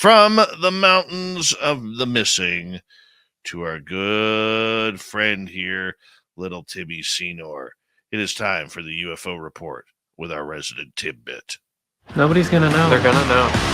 From the mountains of the missing to our good friend here, little Timmy Seanor. It is time for the UFO Report with our resident Timbit. Nobody's gonna know. They're gonna know.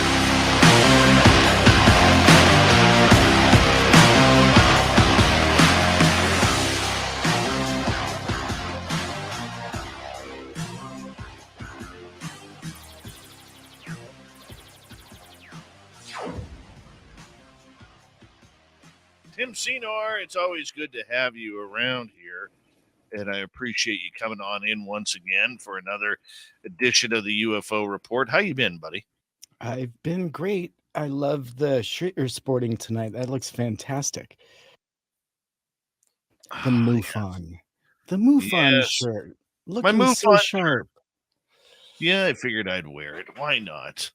Tim Seanor, it's always good to have you around here, and I appreciate you coming on in once again for another edition of the UFO Report. How you been, buddy? I've been great. I love the shirt you're sporting tonight. That looks fantastic. The MUFON. The MUFON shirt. Looking so sharp. Yeah, I figured I'd wear it. Why not?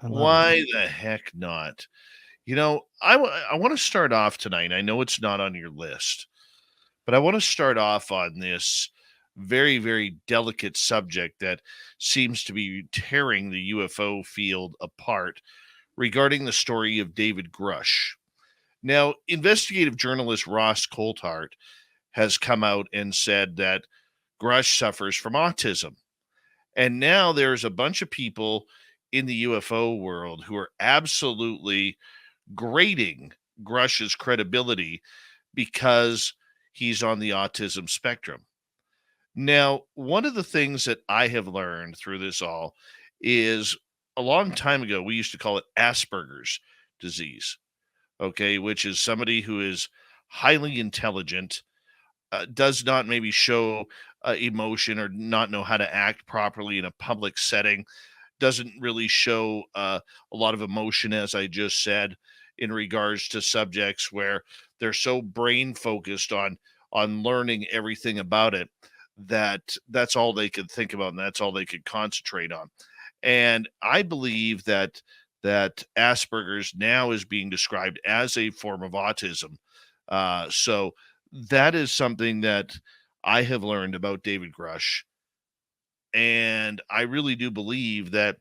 Why the heck not? You know, I want to start off tonight. I know it's not on your list, but I want to start off on this very, very delicate subject that seems to be tearing the UFO field apart regarding the story of David Grusch. Now, investigative journalist Ross Coulthart has come out and said that Grusch suffers from autism. And now there's a bunch of people in the UFO world who are absolutely grading Grusch's credibility because he's on the autism spectrum. Now, one of the things that I have learned through this all is a long time ago, we used to call it Asperger's disease, okay, which is somebody who is highly intelligent, does not maybe show emotion or not know how to act properly in a public setting, doesn't really show a lot of emotion, as I just said, in regards to subjects where they're so brain focused on learning everything about it that that's all they could think about and that's all they could concentrate on. And I believe that Asperger's now is being described as a form of autism. So that is something that I have learned about David Grusch. And I really do believe that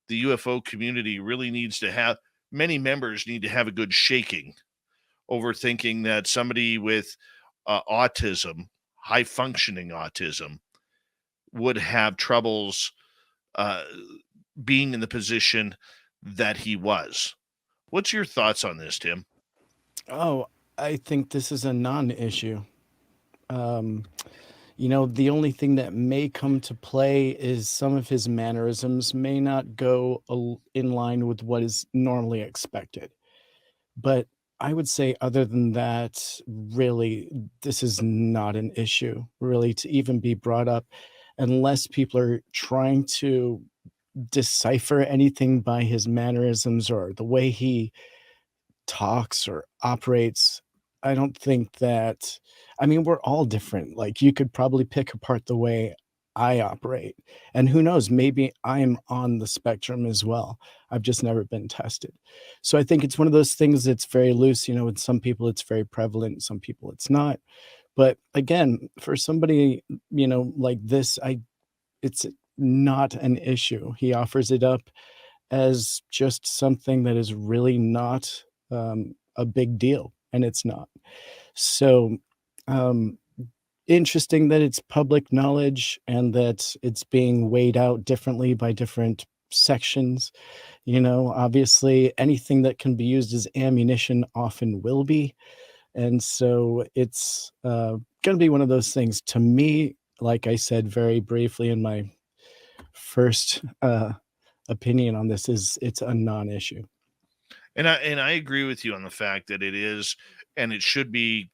the UFO community really needs to have, many members need to have a good shaking over thinking that somebody with autism, high functioning autism, would have troubles being in the position that he was. What's your thoughts on this, Tim? Oh, I think this is a non-issue. You know, the only thing that may come to play is some of his mannerisms may not go in line with what is normally expected. But I would say, other than that, really, this is not an issue, really, to even be brought up, unless people are trying to decipher anything by his mannerisms or the way he talks or operates. I don't think that, I mean, we're all different. Like, you could probably pick apart the way I operate. And who knows, maybe I'm on the spectrum as well. I've just never been tested. So I think it's one of those things that's very loose. You know, with some people it's very prevalent, some people it's not. But again, for somebody, you know, like this, it's not an issue. He offers it up as just something that is really not a big deal, and it's not. So interesting that it's public knowledge and that it's being weighed out differently by different sections. You know, obviously anything that can be used as ammunition often will be. And so it's going to be one of those things. To me, like I said very briefly in my first opinion on this, is it's a non-issue. And I agree with you on the fact that it is, and it should be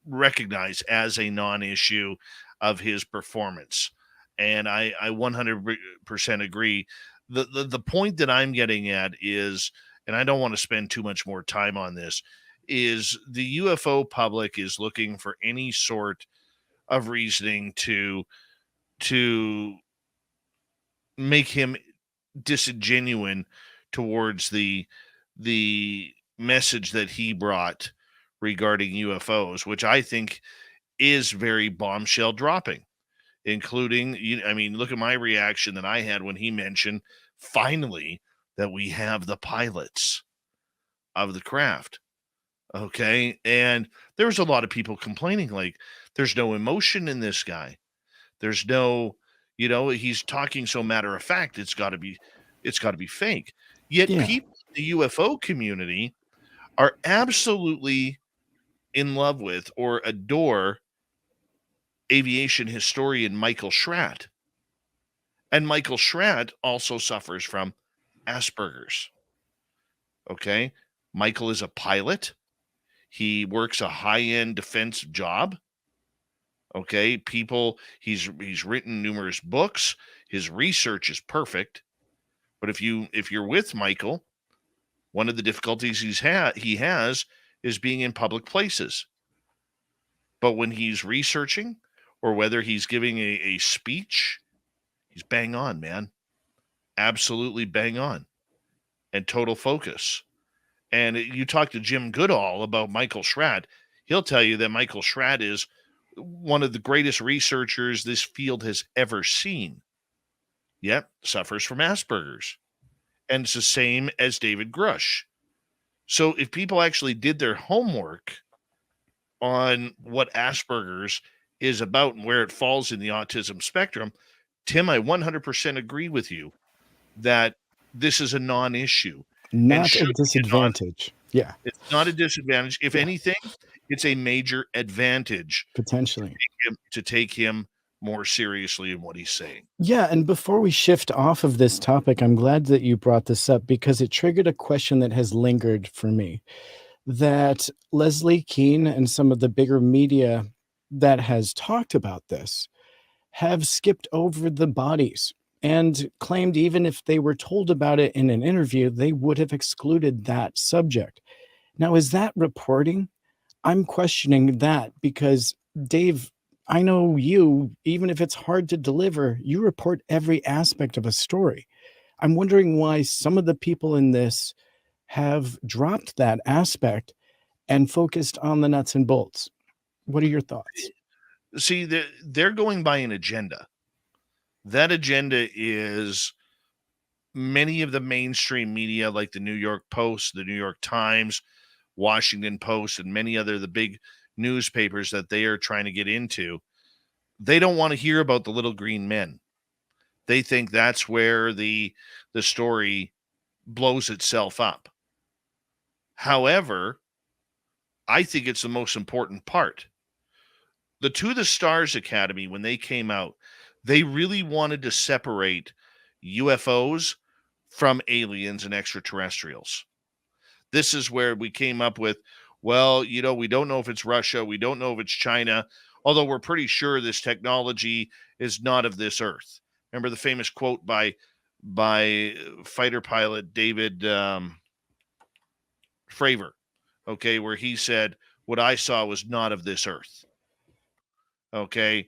recognized as a non-issue of his performance. And I 100% agree. The point that I'm getting at is, and I don't want to spend too much more time on this, is the UFO public is looking for any sort of reasoning to make him disingenuine towards the message that he brought regarding UFOs, which I think is very bombshell dropping, including, I mean, look at my reaction that I had when he mentioned finally that we have the pilots of the craft. Okay. And there was a lot of people complaining, like, there's no emotion in this guy. There's no, he's talking so matter of fact, it's got to be fake. Yet Yeah. people in the UFO community are absolutely in love with or adore aviation historian Michael Schratt. And Michael Schratt also suffers from Asperger's. Okay. Michael is a pilot. He works a high-end defense job. Okay. He's written numerous books. His research is perfect. But if you're with Michael, one of the difficulties he has is being in public places. But when he's researching or whether he's giving a speech, he's bang on, man. Absolutely bang on and total focus. And you talk to Jim Goodall about Michael Schratt, he'll tell you that Michael Schratt is one of the greatest researchers this field has ever seen. Yet suffers from Asperger's. And it's the same as David Grusch. So if people actually did their homework on what Asperger's is about and where it falls in the autism spectrum, Tim, I 100% agree with you that this is a non-issue. Not a disadvantage. Yeah. It's not a disadvantage. If anything, it's a major advantage potentially to take him more seriously in what he's saying. Yeah, and before we shift off of this topic, I'm glad that you brought this up because it triggered a question that has lingered for me. That Leslie Kean and some of the bigger media that has talked about this have skipped over the bodies and claimed even if they were told about it in an interview, they would have excluded that subject. Now, is that reporting? I'm questioning that because, Dave, I know you, even if it's hard to deliver, you report every aspect of a story. I'm wondering why some of the people in this have dropped that aspect and focused on the nuts and bolts. What are your thoughts? See, they're going by an agenda. That agenda is many of the mainstream media, like the New York Post, the New York Times, Washington Post, and many other the big newspapers that they are trying to get into. They don't want to hear about the little green men. They think that's where the story blows itself up. However, I think it's the most important part. The To the Stars Academy, when they came out, they really wanted to separate UFOs from aliens and extraterrestrials. This is where we came up with, well, we don't know if it's Russia. We don't know if it's China, although we're pretty sure this technology is not of this earth. Remember the famous quote by fighter pilot David Fravor, okay, where he said, what I saw was not of this earth. Okay.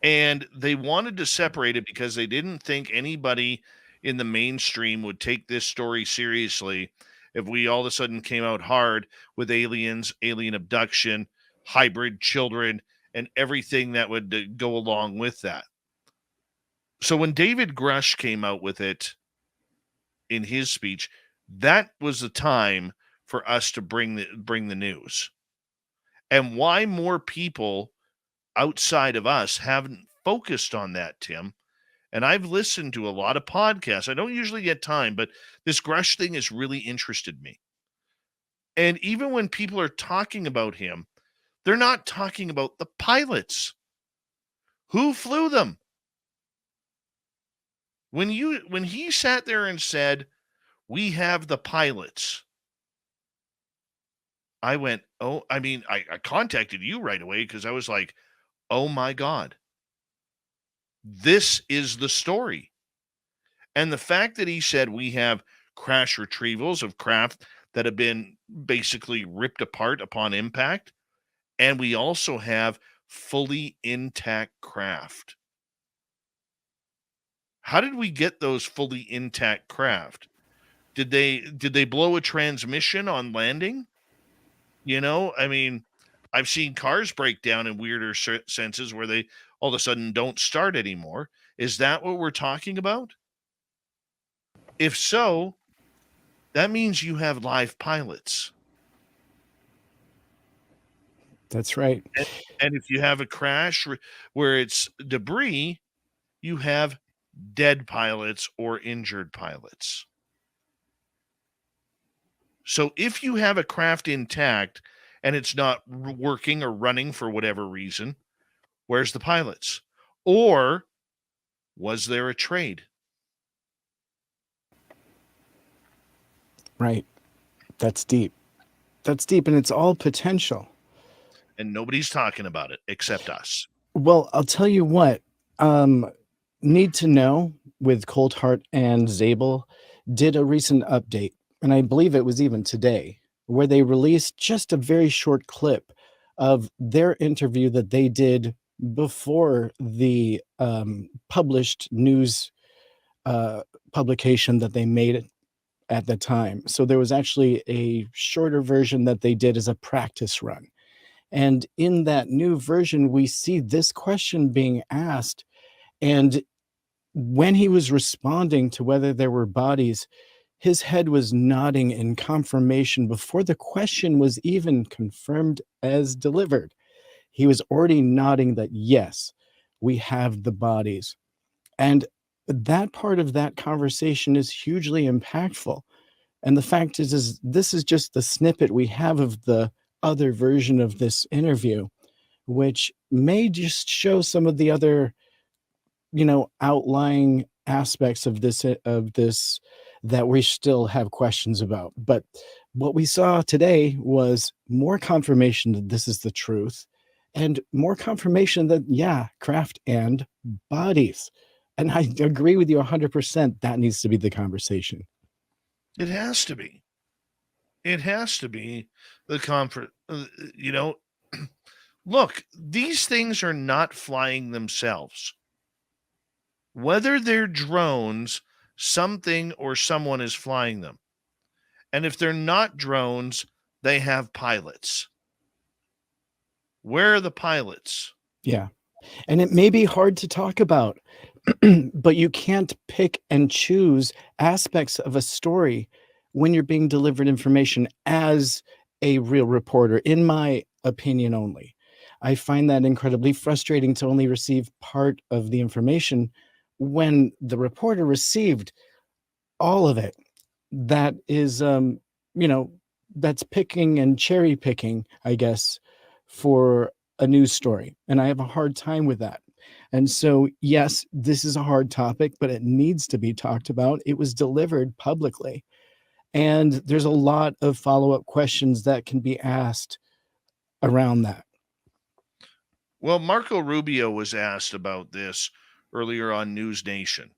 And they wanted to separate it because they didn't think anybody in the mainstream would take this story seriously if we all of a sudden came out hard with aliens, alien abduction, hybrid children, and everything that would go along with that. So when David Grusch came out with it in his speech, that was the time for us to bring the news. And why more people outside of us haven't focused on that, Tim. And I've listened to a lot of podcasts. I don't usually get time, but this Grusch thing has really interested me. And even when people are talking about him, they're not talking about the pilots. Who flew them? When he sat there and said, we have the pilots, I went, oh, I mean, I contacted you right away because I was like, oh my God, this is the story. And the fact that he said we have crash retrievals of craft that have been basically ripped apart upon impact, and we also have fully intact craft. How did we get those fully intact craft? Did they blow a transmission on landing? I mean, I've seen cars break down in weirder senses where they all of a sudden don't start anymore. Is that what we're talking about? If so, that means you have live pilots. That's right. And if you have a crash where it's debris, you have dead pilots or injured pilots. So if you have a craft intact and it's not working or running for whatever reason, where's the pilots? Or was there a trade? Right. That's deep. That's deep, and it's all potential. And nobody's talking about it except us. Well, I'll tell you what. Need to Know with Cold Heart and Zabel did a recent update, and I believe it was even today, where they released just a very short clip of their interview that they did before the published news publication that they made at the time. So there was actually a shorter version that they did as a practice run. And in that new version, we see this question being asked. And when he was responding to whether there were bodies, his head was nodding in confirmation before the question was even confirmed as delivered. He was already nodding that, yes, we have the bodies. And that part of that conversation is hugely impactful. And the fact is this is just the snippet we have of the other version of this interview, which may just show some of the other, outlying aspects of this that we still have questions about. But what we saw today was more confirmation that this is the truth, and more confirmation that, yeah, craft and bodies. And I agree with you 100%. That needs to be the conversation. It has to be. It has to be the conference. Look, these things are not flying themselves. Whether they're drones, something or someone is flying them. And if they're not drones, they have pilots. Where are the pilots? Yeah. And it may be hard to talk about, but you can't pick and choose aspects of a story when you're being delivered information as a real reporter, in my opinion only. I find that incredibly frustrating to only receive part of the information when the reporter received all of it. That is, that's picking and cherry picking, I guess, for a news story. And I have a hard time with that. And so, yes, this is a hard topic, but it needs to be talked about. It was delivered publicly. And there's a lot of follow-up questions that can be asked around that. Well, Marco Rubio was asked about this earlier on News Nation.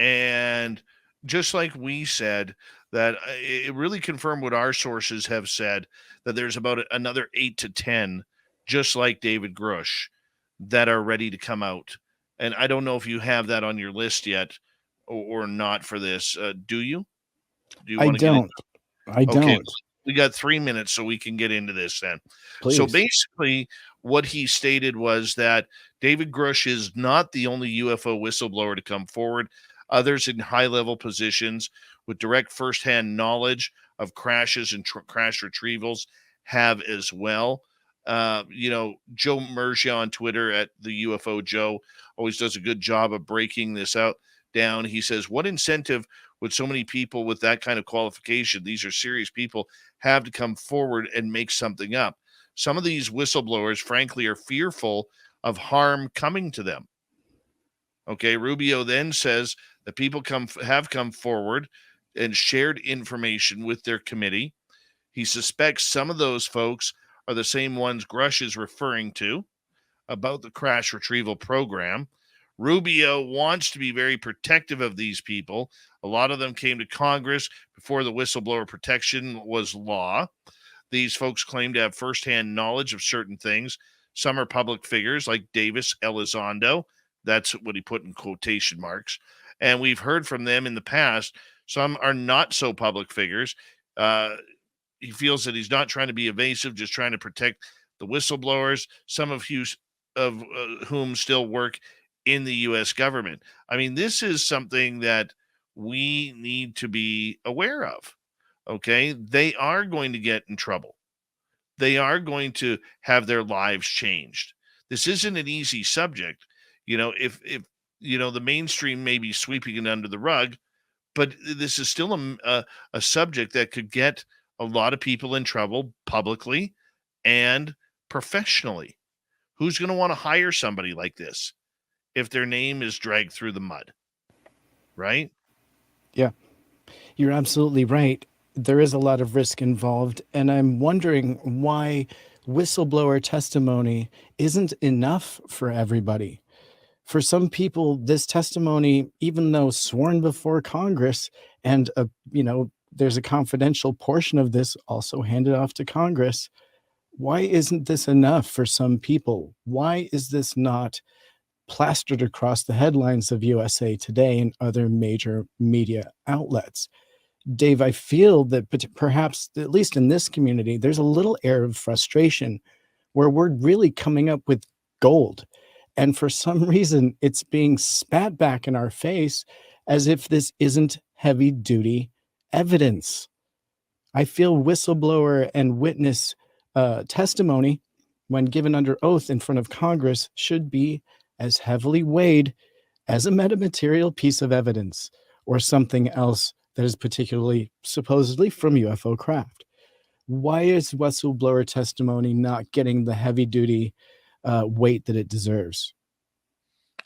And just like we said, that it really confirmed what our sources have said, that there's about another 8 to 10, just like David Grusch, that are ready to come out. And I don't know if you have that on your list yet or not for this. Do you? Do you I want to get into don't. I Okay, don't. we got 3 minutes, so we can get into this then. So Please. basically, what he stated was that David Grusch is not the only UFO whistleblower to come forward. Others in high-level positions with direct firsthand knowledge of crashes and crash retrievals have as well. Joe Mergia on Twitter at the UFO Joe always does a good job of breaking this out down. He says, what incentive would so many people with that kind of qualification, these are serious people, have to come forward and make something up? Some of these whistleblowers, frankly, are fearful of harm coming to them. Okay, Rubio then says that people have come forward and shared information with their committee. He suspects some of those folks are the same ones Grusch is referring to about the crash retrieval program. Rubio wants to be very protective of these people. A lot of them came to Congress before the whistleblower protection was law. These folks claim to have firsthand knowledge of certain things. Some are public figures like Davis Elizondo. That's what he put in quotation marks. And we've heard from them in the past. Some are not so public figures. He feels that he's not trying to be evasive, just trying to protect the whistleblowers, some of whom still work in the U.S. government. I mean, this is something that we need to be aware of. Okay. They are going to get in trouble. They are going to have their lives changed. This isn't an easy subject. If the mainstream may be sweeping it under the rug, but this is still a subject that could get a lot of people in trouble publicly and professionally. Who's going to want to hire somebody like this if their name is dragged through the mud? Right? Yeah, you're absolutely right. There is a lot of risk involved, and I'm wondering why whistleblower testimony isn't enough for everybody. For some people, this testimony, even though sworn before Congress, and there's a confidential portion of this also handed off to Congress. Why isn't this enough for some people? Why is this not plastered across the headlines of USA Today and other major media outlets? Dave, I feel that perhaps, at least in this community, there's a little air of frustration where we're really coming up with gold. And for some reason, it's being spat back in our face as if this isn't heavy duty evidence. I feel whistleblower and witness testimony, when given under oath in front of Congress, should be as heavily weighed as a metamaterial piece of evidence or something else that is particularly supposedly from UFO craft. Why is whistleblower testimony not getting the heavy duty weight that it deserves?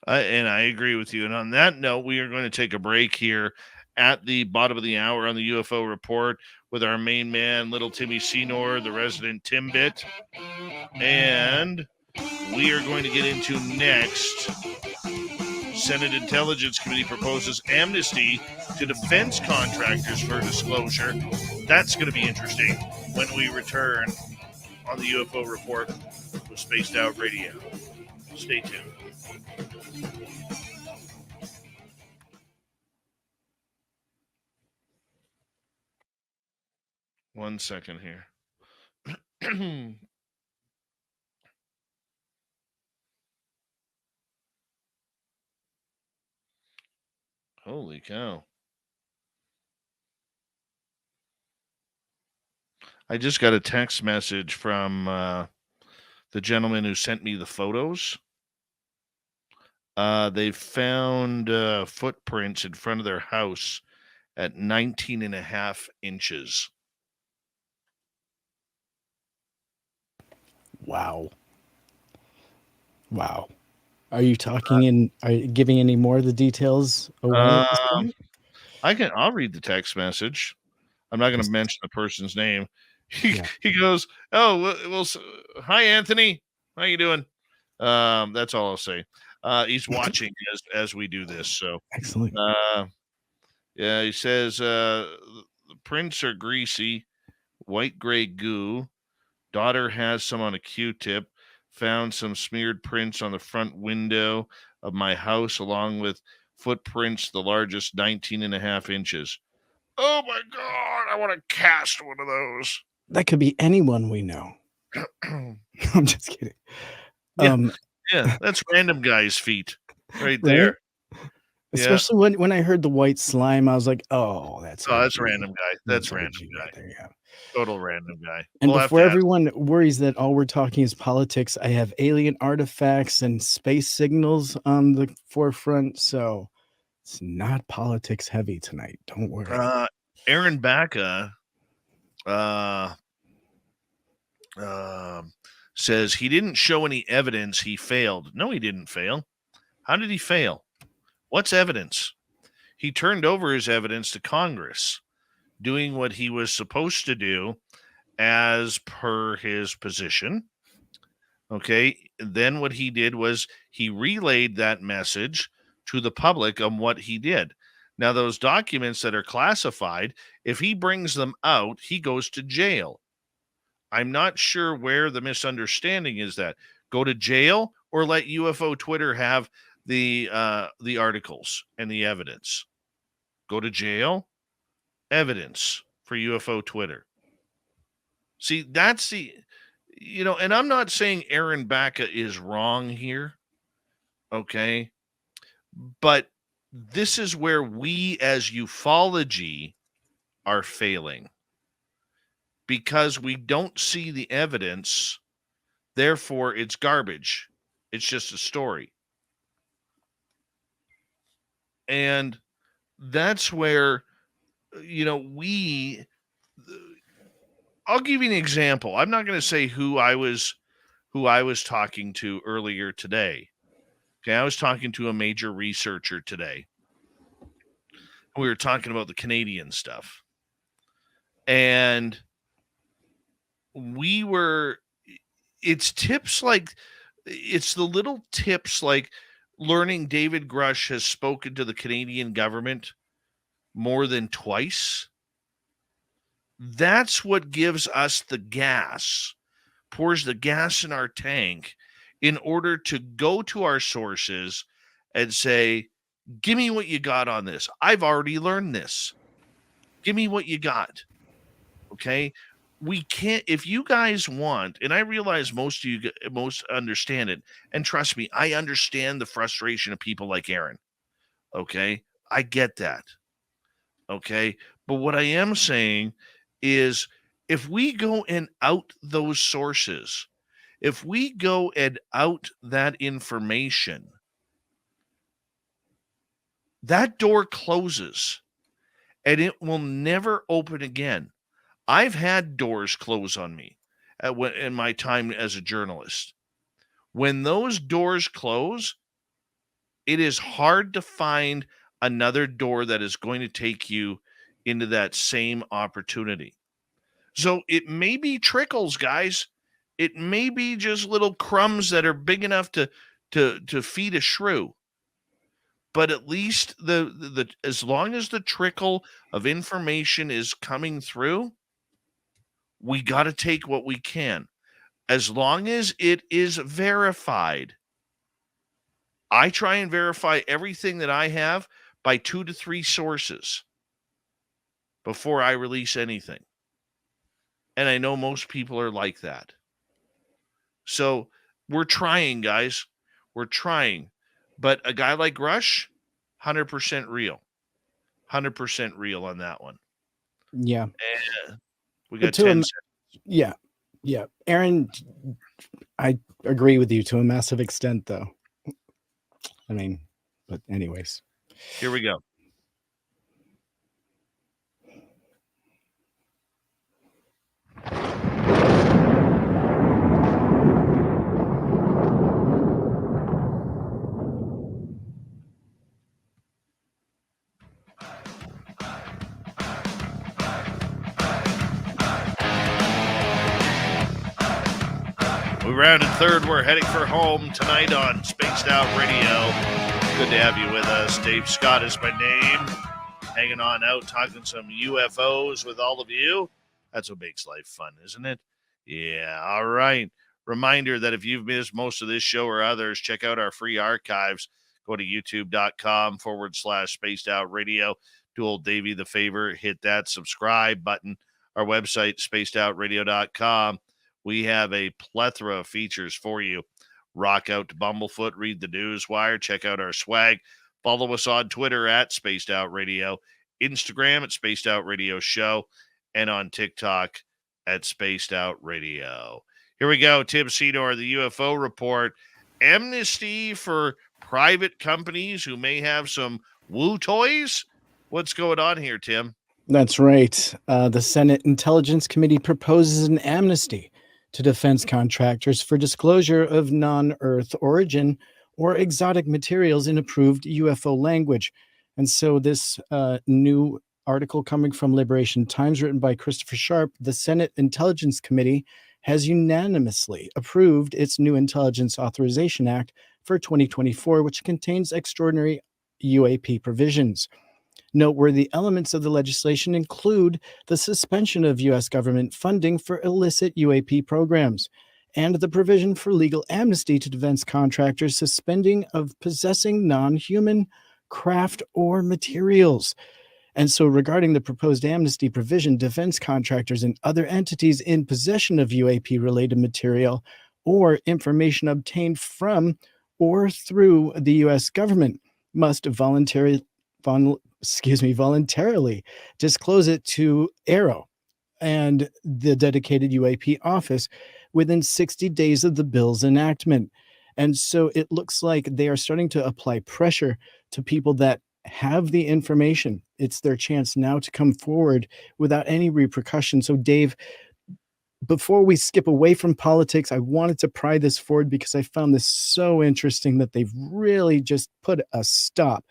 And I agree with you. And on that note, we are going to take a break here at the bottom of the hour on the UFO Report with our main man, little Timmy Seanor, the resident Timbit. And we are going to get into next. Senate Intelligence Committee proposes amnesty to defense contractors for disclosure. That's going to be interesting when we return on the UFO Report with Spaced Out Radio. Stay tuned. One second here. Holy cow. I just got a text message from the gentleman who sent me the photos. They found footprints in front of their house at 19 and a half inches. Wow. Are you talking are you giving any more of the details away at this point? I'll read the text message. I'm not going to mention the person's name. He goes, "Oh, well, hi Anthony, how you doing?" That's all I'll say. He's watching as we do this. So excellent. Yeah, he says the prints are greasy, white gray goo. Daughter has some on a Q-tip. Found some smeared prints on the front window of my house, along with footprints the largest 19 and a half inches. Oh my God, I want to cast one of those. That could be anyone we know. I'm just kidding. Yeah, that's random guy's feet right there. Especially when I heard the white slime, I was like, oh, that's random guy. That's random guy. There you go. Total random guy. And before everyone worries that all we're talking is politics, I have alien artifacts and space signals on the forefront, so it's not politics heavy tonight. Don't worry. Aaron Baca says he didn't show any evidence he failed. No, he didn't fail. How did he fail? What's evidence? He turned over his evidence to Congress, doing what he was supposed to do as per his position. Okay. Then what he did was he relayed that message to the public on what he did. Now, those documents that are classified, if he brings them out, he goes to jail. I'm not sure where the misunderstanding is. That go to jail or let UFO Twitter have the articles and the evidence. Go to jail, evidence for UFO Twitter. See, that's and I'm not saying Aaron Baca is wrong here. Okay. But this is where we as ufology are failing, because we don't see the evidence. Therefore, it's garbage. It's just a story. And that's where, I'll give you an example. I'm not going to say who I was talking to earlier today. Okay, I was talking to a major researcher today. We were talking about the Canadian stuff. And it's the little tips like learning David Grusch has spoken to the Canadian government more than twice. That's what gives us the gas, pours the gas in our tank in order to go to our sources and say, give me what you got on this. I've already learned this. Give me what you got. Okay. We can't, if you guys want, and I realize most understand it, and trust me, I understand the frustration of people like Aaron. Okay. I get that. Okay. But what I am saying is, if we go and out those sources, if we go and out that information, that door closes and it will never open again. I've had doors close on me in my time as a journalist. When those doors close, it is hard to find another door that is going to take you into that same opportunity. So it may be trickles, guys. It may be just little crumbs that are big enough to feed a shrew. But at least the as long as the trickle of information is coming through, we got to take what we can. As long as it is verified. I try and verify everything that I have by 2 to 3 sources before I release anything. And I know most people are like that. So we're trying, guys. We're trying. But a guy like Grusch, 100% real. 100% real on that one. Yeah. And we got 10 seconds. Yeah. Yeah. Aaron, I agree with you to a massive extent, though. I mean, but anyways. Here we go. We rounded third. We're heading for home tonight on Spaced Out Radio. Good to have you with us. Dave Scott is my name. Hanging on out, talking some UFOs with all of you. That's what makes life fun, isn't it? Yeah, all right. Reminder that if you've missed most of this show or others, check out our free archives. Go to youtube.com/Spaced Out Radio. Do old Davey the favor, hit that subscribe button. Our website, spacedoutradio.com. We have a plethora of features for you. Rock out to Bumblefoot, read the news wire, check out our swag. Follow us on Twitter at Spaced Out Radio, Instagram at Spaced Out Radio Show, and on TikTok at Spaced Out Radio. Here we go. Tim Seanor, the UFO Report. Amnesty for private companies who may have some woo toys. What's going on here, Tim? That's right. The Senate Intelligence Committee proposes an amnesty to defense contractors for disclosure of non-Earth origin or exotic materials in approved UFO language. And so this new article coming from Liberation Times, written by Christopher Sharp, the Senate Intelligence Committee has unanimously approved its new Intelligence Authorization Act for 2024, which contains extraordinary UAP provisions. Noteworthy elements of the legislation include the suspension of U.S. government funding for illicit UAP programs and the provision for legal amnesty to defense contractors suspending of possessing non-human craft or materials. And so regarding the proposed amnesty provision, defense contractors and other entities in possession of UAP-related material or information obtained from or through the U.S. government must voluntarily disclose it to Arrow and the dedicated UAP office within 60 days of the bill's enactment. And so it looks like they are starting to apply pressure to people that have the information. It's their chance now to come forward without any repercussion. So, Dave, before we skip away from politics, I wanted to pry this forward because I found this so interesting that they've really just put a stop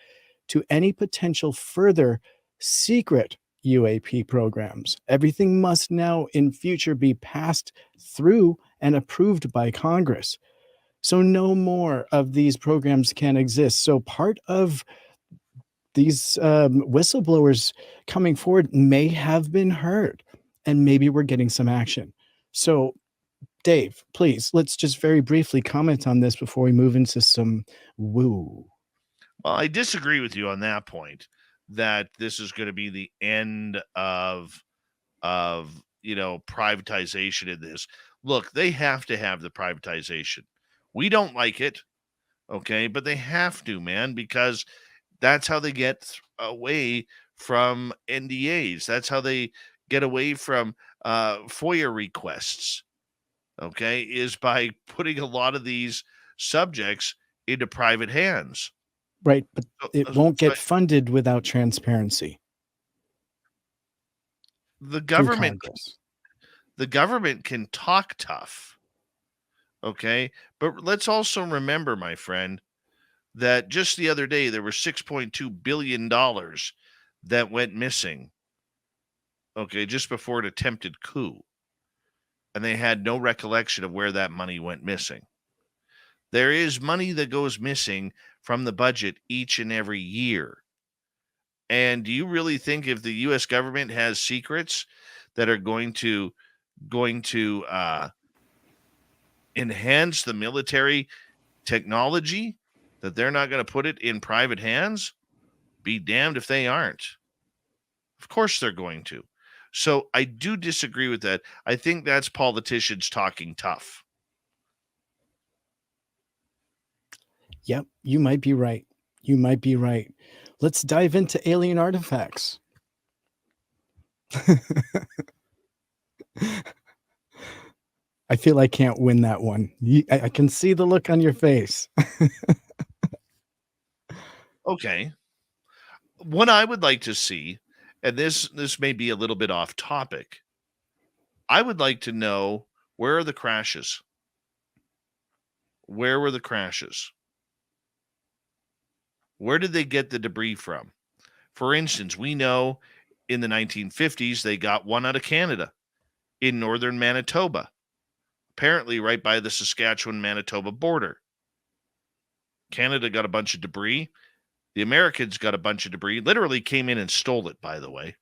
to any potential further secret UAP programs. Everything must now in future be passed through and approved by Congress. So no more of these programs can exist. So part of these whistleblowers coming forward may have been heard, and maybe we're getting some action. So, Dave, please, let's just very briefly comment on this before we move into some woo. Well, I disagree with you on that point, that this is going to be the end of privatization in this. Look, they have to have the privatization. We don't like it, okay, but they have to, man, because that's how they get away from NDAs. That's how they get away from FOIA requests, okay, is by putting a lot of these subjects into private hands. Right, but it won't So get funded without transparency the through government Congress. the government can talk tough, okay, but let's also remember, my friend, that just the other day there were $6.2 billion that went missing, okay, just before an attempted coup, and they had no recollection of where that money went missing. There is money that goes missing from the budget each and every year. And do you really think if the U.S. government has secrets that are going to enhance the military technology, that they're not going to put it in private hands? Be damned if they aren't. Of course they're going to. So I do disagree with that. I think that's politicians talking tough. Yep, you might be right. You might be right. Let's dive into alien artifacts. I feel I can't win that one. I can see the look on your face. Okay. What I would like to see, and this may be a little bit off topic, I would like to know, where are the crashes? Where were the crashes? Where did they get the debris from? For instance, we know in the 1950s they got one out of Canada in northern Manitoba, apparently right by the Saskatchewan-Manitoba border. Canada got a bunch of debris. The Americans got a bunch of debris. Literally came in and stole it, by the way.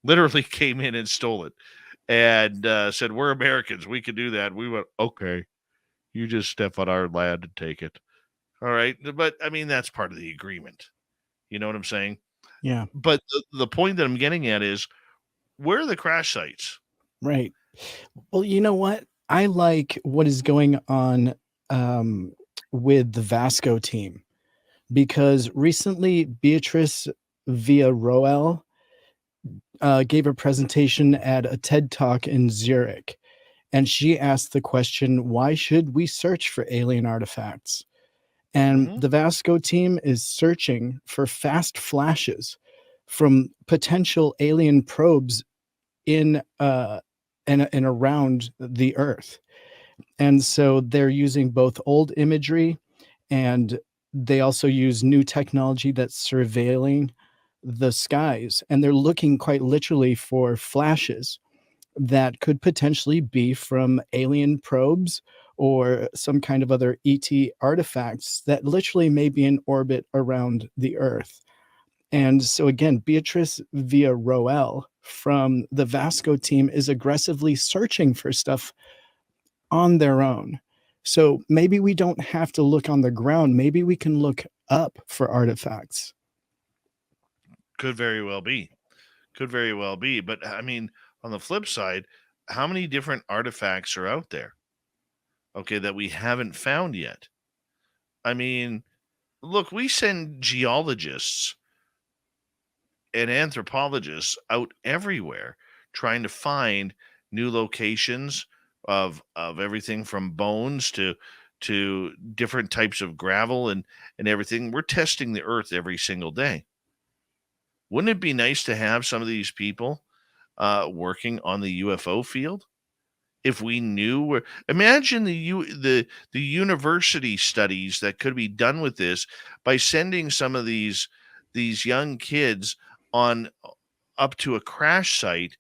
Literally came in and stole it and said, we're Americans. We can do that. We went, okay, you just step on our land and take it. All right. But I mean, that's part of the agreement. You know what I'm saying? Yeah. But the point that I'm getting at is, where are the crash sites? Right. Well, you know what? I like what is going on with the Vasco team, because recently Beatrice Villarroel gave a presentation at a TED Talk in Zurich, and she asked the question, why should we search for alien artifacts? And the Vasco team is searching for fast flashes from potential alien probes in and around the Earth. And so they're using both old imagery, and they also use new technology that's surveilling the skies. And they're looking quite literally for flashes that could potentially be from alien probes or some kind of other ET artifacts that literally may be in orbit around the Earth. And so again, Beatrice Villarroel from the Vasco team is aggressively searching for stuff on their own. So maybe we don't have to look on the ground. Maybe we can look up for artifacts. Could very well be. Could very well be. But I mean, on the flip side, how many different artifacts are out there, okay, that we haven't found yet? I mean, look, we send geologists and anthropologists out everywhere trying to find new locations of everything from bones to different types of gravel and everything. We're testing the earth every single day. Wouldn't it be nice to have some of these people working on the UFO field? If we knew where, imagine the university studies that could be done with this by sending some of these young kids on up to a crash site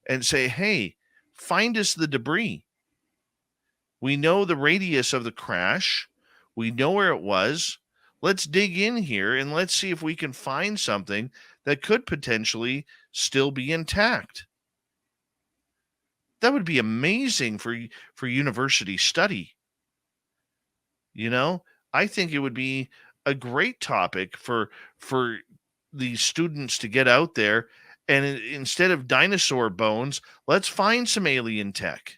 and say, hey, find us the debris. We know the radius of the crash. We know where it was. Let's dig in here and let's see if we can find something that could potentially still be intact. That would be amazing for university study. You know, I think it would be a great topic for the students to get out there and instead of dinosaur bones, let's find some alien tech.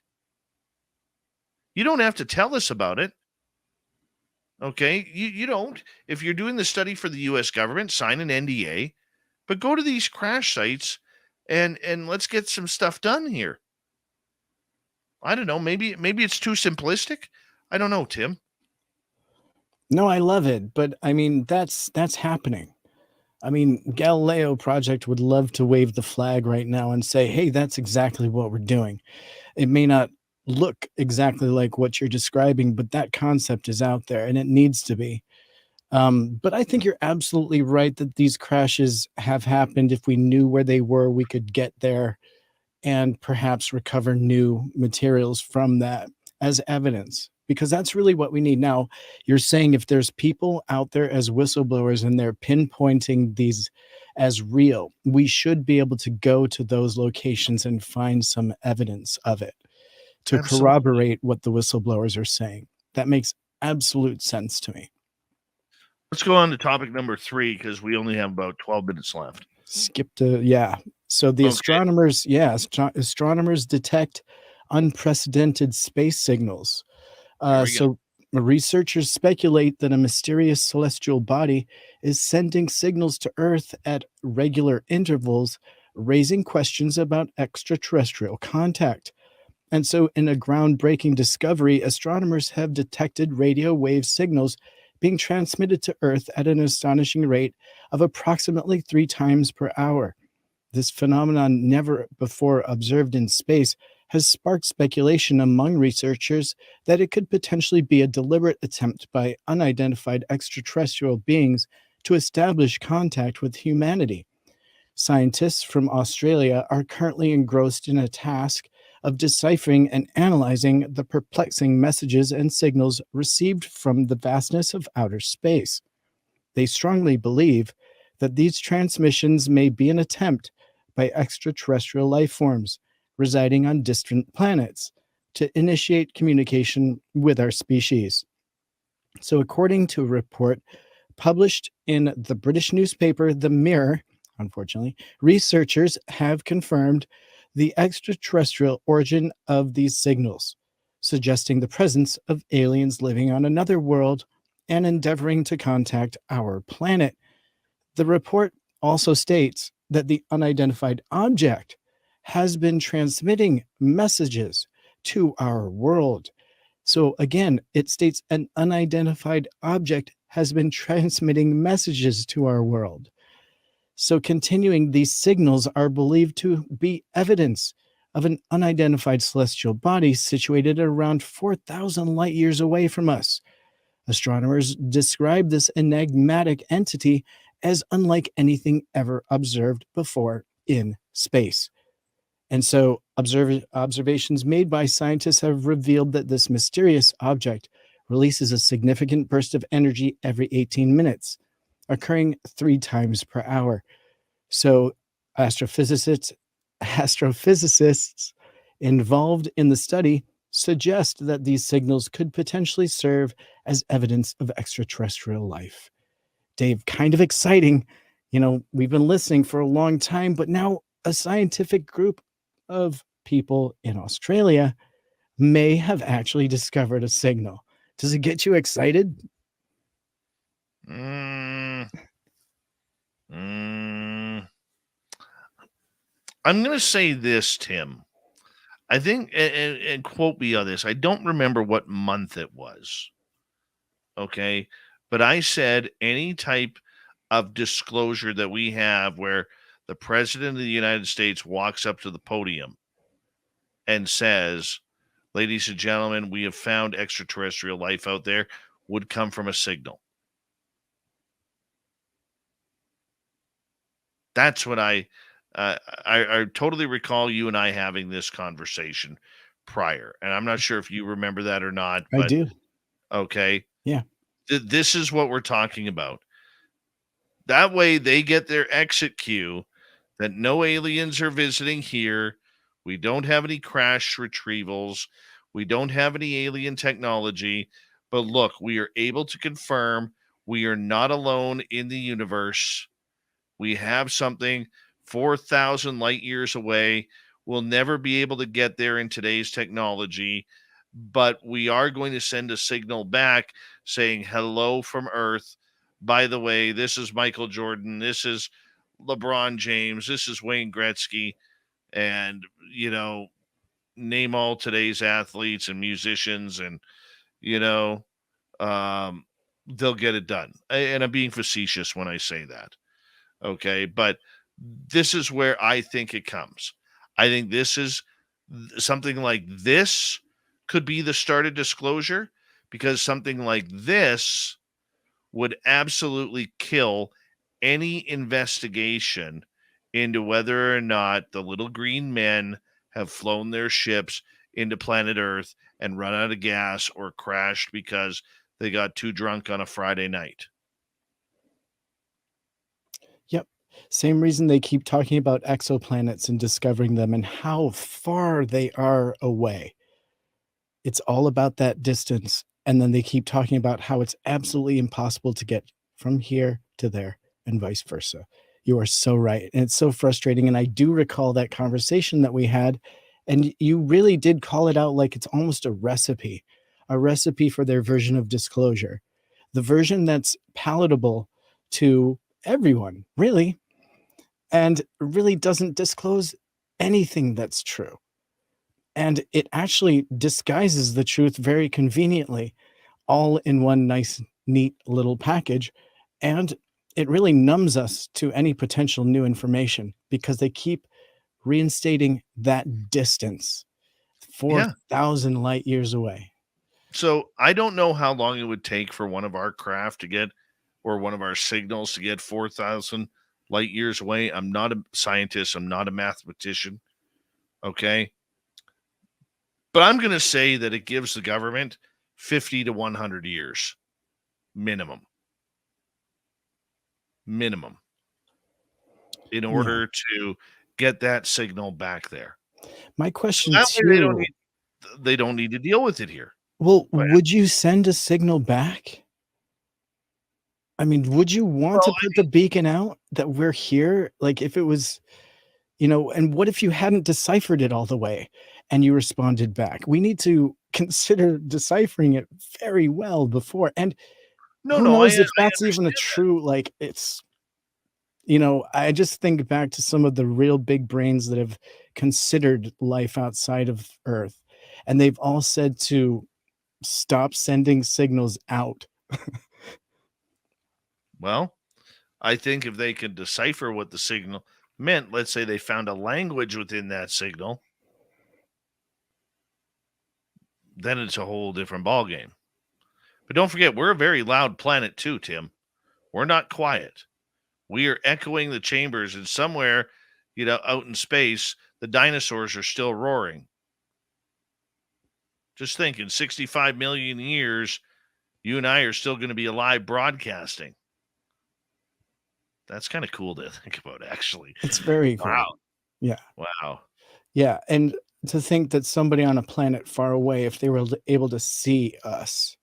You don't have to tell us about it. Okay? You don't. If you're doing the study for the US government, sign an NDA, but go to these crash sites and let's get some stuff done here. I don't know. Maybe it's too simplistic. I don't know, Tim. No, I love it, but I mean that's happening. I mean, Galileo Project would love to wave the flag right now and say, "Hey, that's exactly what we're doing." It may not look exactly like what you're describing, but that concept is out there and it needs to be. But I think you're absolutely right that these crashes have happened. If we knew where they were, we could get there and perhaps recover new materials from that as evidence, because that's really what we need. Now, you're saying if there's people out there as whistleblowers and they're pinpointing these as real, we should be able to go to those locations and find some evidence of it to Absolutely. corroborate what the whistleblowers are saying. That makes absolute sense to me. Let's go on to topic number 3 because we only have about 12 minutes left. Skip to, yeah. So the Okay. astronomers, astronomers detect unprecedented space signals. Here we go. So researchers speculate that a mysterious celestial body is sending signals to Earth at regular intervals, raising questions about extraterrestrial contact. And so, in a groundbreaking discovery, astronomers have detected radio wave signals being transmitted to Earth at an astonishing rate of approximately 3 times per hour. This phenomenon, never before observed in space, has sparked speculation among researchers that it could potentially be a deliberate attempt by unidentified extraterrestrial beings to establish contact with humanity. Scientists from Australia are currently engrossed in a task of deciphering and analyzing the perplexing messages and signals received from the vastness of outer space. They strongly believe that these transmissions may be an attempt by extraterrestrial life forms residing on distant planets to initiate communication with our species. So, according to a report published in the British newspaper The Mirror, unfortunately, researchers have confirmed the extraterrestrial origin of these signals, suggesting the presence of aliens living on another world and endeavoring to contact our planet. The report also states that the unidentified object has been transmitting messages to our world. So again, it states an unidentified object has been transmitting messages to our world. So continuing, these signals are believed to be evidence of an unidentified celestial body situated around 4,000 light years away from us. Astronomers describe this enigmatic entity as unlike anything ever observed before in space. And so observations made by scientists have revealed that this mysterious object releases a significant burst of energy every 18 minutes, occurring 3 times per hour. So astrophysicists involved in the study suggest that these signals could potentially serve as evidence of extraterrestrial life. Dave, kind of exciting. We've been listening for a long time, but now a scientific group of people in Australia may have actually discovered a signal. Does it get you excited? Mm, mm, I'm going to say this, Tim. I think, and quote me on this, I don't remember what month it was. Okay. But I said any type of disclosure that we have where the president of the United States walks up to the podium and says, ladies and gentlemen, we have found extraterrestrial life out there, would come from a signal. That's what I totally recall you and I having this conversation prior. And I'm not sure if you remember that or not, I but do. okay. Yeah. This is what we're talking about. That way they get their exit cue that no aliens are visiting here. We don't have any crash retrievals. We don't have any alien technology. But look, we are able to confirm we are not alone in the universe. We have something 4,000 light years away. We'll never be able to get there in today's technology, but we are going to send a signal back saying hello from Earth. By the way, this is Michael Jordan. This is LeBron James. This is Wayne Gretzky. And, name all today's athletes and musicians, and, you know, they'll get it done. And I'm being facetious when I say that. Okay. But this is where I think it comes. I think this is something like this could be the start of disclosure, because something like this would absolutely kill any investigation into whether or not the little green men have flown their ships into planet Earth and run out of gas or crashed because they got too drunk on a Friday night. Yep. Same reason they keep talking about exoplanets and discovering them and how far they are away. It's all about that distance. And then they keep talking about how it's absolutely impossible to get from here to there and vice versa. You are so right. And it's so frustrating. And I do recall that conversation that we had. And you really did call it out like it's almost a recipe for their version of disclosure. The version that's palatable to everyone, really, and really doesn't disclose anything that's true. And it actually disguises the truth very conveniently, all in one nice, neat little package. And it really numbs us to any potential new information because they keep reinstating that distance Yeah. 4,000 light years away. So I don't know how long it would take for one of our craft to get, or one of our signals to get 4,000 light years away. I'm not a scientist. I'm not a mathematician. Okay. But I'm going to say that it gives the government 50 to 100 years minimum in order to get that signal back there. My question That way too, they don't need to deal with it here. well, Go ahead. would you send a signal back? I mean, would you want to Well, put the beacon out that we're here? Like if it was, and what if you hadn't deciphered it all the way and you responded back? We need to consider deciphering it very well before. And no, who no, I knows if that's even a understand. true, like it's, I just think back to some of the real big brains that have considered life outside of Earth. And they've all said to stop sending signals out. Well, I think if they could decipher what the signal meant, let's say they found a language within that signal, then it's a whole different ballgame. But don't forget, we're a very loud planet too, Tim. We're not quiet. We are echoing the chambers, and somewhere, out in space, the dinosaurs are still roaring. Just think, in 65 million years, you and I are still going to be alive broadcasting. That's kind of cool to think about, actually. It's very cool. Wow. Yeah. Wow. Yeah. And to think that somebody on a planet far away, if they were able to see us,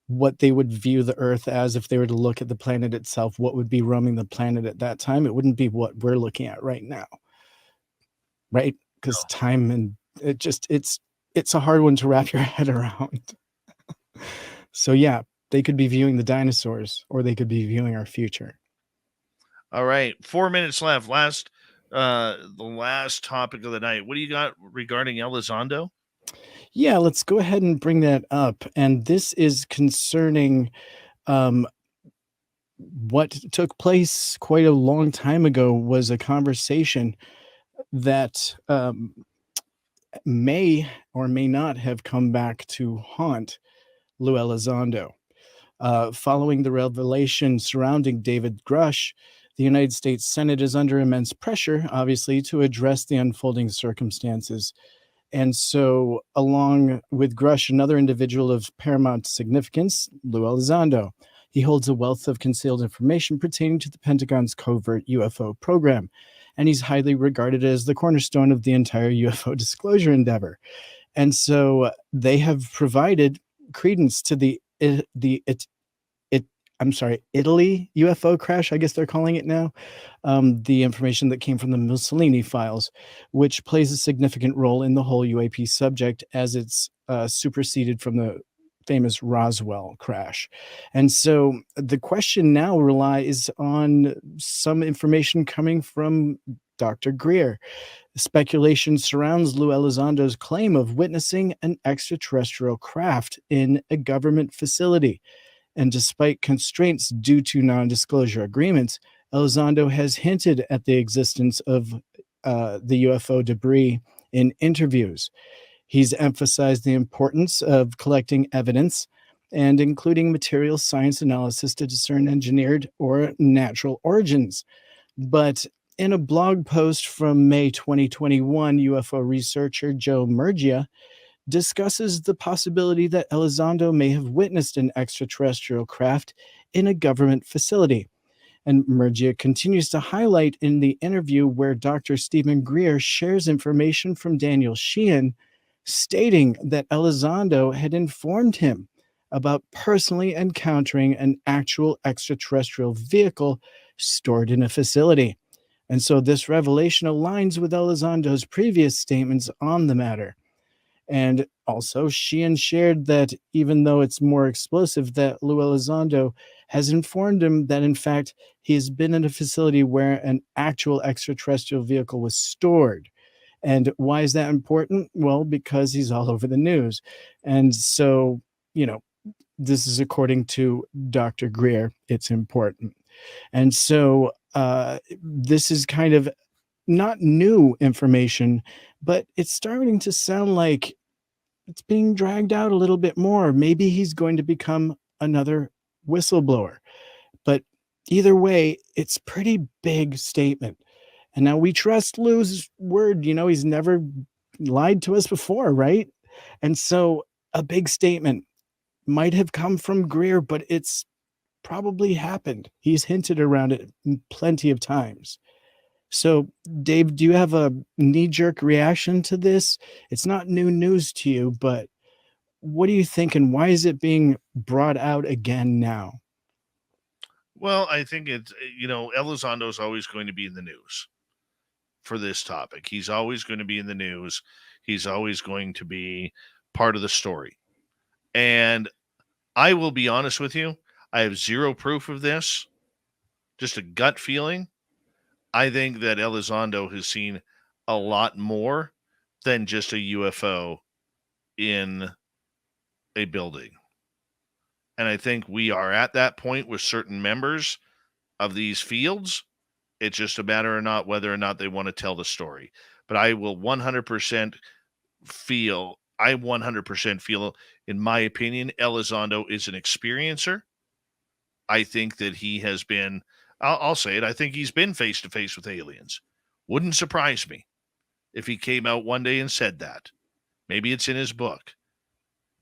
what they would view the Earth as, if they were to look at the planet itself, what would be roaming the planet at that time, it wouldn't be what we're looking at right now. Right? Because No. time and it's a hard one to wrap your head around. So yeah, they could be viewing the dinosaurs, or they could be viewing our future. All right, 4 minutes left. The last topic of the night. What do you got regarding Elizondo? Yeah, let's go ahead and bring that up. And this is concerning what took place quite a long time ago. Was a conversation that may or may not have come back to haunt Lou Elizondo. Following the revelation surrounding David Grusch, the United States Senate is under immense pressure, obviously, to address the unfolding circumstances. And so, along with Grusch, another individual of paramount significance, Lou Elizondo. He holds a wealth of concealed information pertaining to the Pentagon's covert UFO program, and he's highly regarded as the cornerstone of the entire UFO disclosure endeavor. And so, they have provided credence to Italy UFO crash, I guess they're calling it now. The information that came from the Mussolini files, which plays a significant role in the whole UAP subject, as it's superseded from the famous Roswell crash. And so the question now relies on some information coming from Dr. Greer. Speculation surrounds Lou Elizondo's claim of witnessing an extraterrestrial craft in a government facility. And despite constraints due to non-disclosure agreements, Elizondo has hinted at the existence of the UFO debris in interviews. He's emphasized the importance of collecting evidence and including material science analysis to discern engineered or natural origins. But in a blog post from May 2021, UFO researcher Joe Murgia discusses the possibility that Elizondo may have witnessed an extraterrestrial craft in a government facility. And Murgia continues to highlight in the interview where Dr. Stephen Greer shares information from Daniel Sheehan, stating that Elizondo had informed him about personally encountering an actual extraterrestrial vehicle stored in a facility. And so this revelation aligns with Elizondo's previous statements on the matter. And also, Sheehan shared that even though it's more explosive, that Lou Elizondo has informed him that, in fact, he has been in a facility where an actual extraterrestrial vehicle was stored. And why is that important? Well, because he's all over the news. And so, this is according to Dr. Greer, it's important. And so this is kind of not new information, but it's starting to sound like it's being dragged out a little bit more. Maybe he's going to become another whistleblower. But either way, it's pretty big statement. And now we trust Lou's word. He's never lied to us before, right? And so a big statement might have come from Greer, but it's probably happened. He's hinted around it plenty of times. So, Dave, do you have a knee-jerk reaction to this? It's not new news to you, but what do you think, and why is it being brought out again now? Well, I think it's, Elizondo is always going to be in the news for this topic. He's always going to be in the news. He's always going to be part of the story. And I will be honest with you, I have zero proof of this, just a gut feeling. I think that Elizondo has seen a lot more than just a UFO in a building. And I think we are at that point with certain members of these fields. It's just a matter of not whether or not they want to tell the story. But I will 100% feel, in my opinion, Elizondo is an experiencer. I think that he has been, I'll say it, I think he's been face to face with aliens. Wouldn't surprise me if he came out one day and said that. Maybe it's in his book.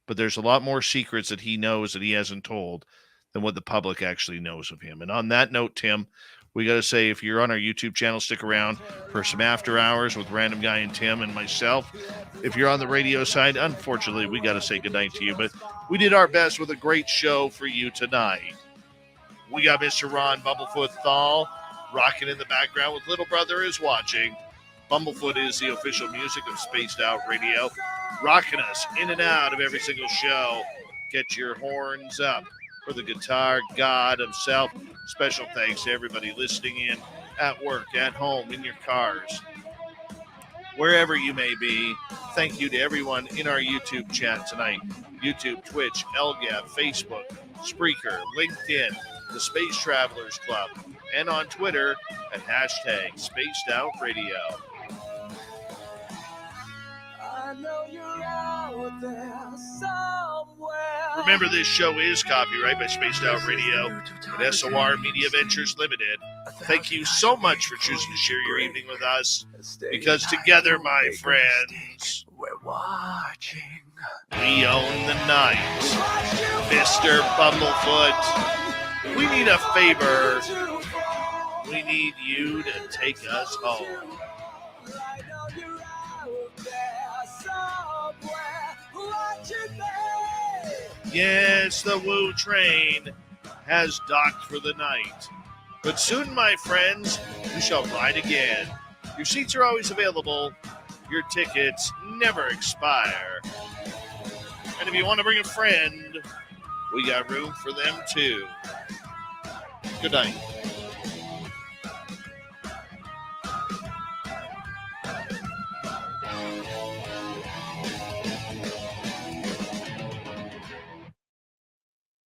But there's a lot more secrets that he knows that he hasn't told than what the public actually knows of him. And on that note, Tim, we got to say, if you're on our YouTube channel, stick around for some after hours with Random Guy and Tim and myself. If you're on the radio side, unfortunately, we got to say goodnight to you. But we did our best with a great show for you tonight. We got Mr. Ron Bumblefoot THAL rocking in the background with Little Brother is Watching. Bumblefoot is the official music of Spaced Out Radio, rocking us in and out of every single show. Get your horns up. for the guitar god himself. Special thanks to everybody listening in at work, at home, in your cars, wherever you may be. Thank you to everyone in our YouTube chat tonight. YouTube, Twitch, LGAB, Facebook, Spreaker, LinkedIn, the Space Travelers Club, and on Twitter at hashtag Spaced Out Radio. I know you're out there somewhere. Remember, this show is copyright by Spaced Out Radio and SOR Media Ventures Limited. Thank you so much for choosing to share your evening with us, because together, my friends, we're watching. we own the night. Mr. Bumblefoot, we need a favor. We need you to take us home. I know you're out there somewhere watching me. Yes, the Woo train has docked for the night. But soon, my friends, we shall ride again. Your seats are always available. Your tickets never expire. And if you want to bring a friend, we got room for them too. Good night.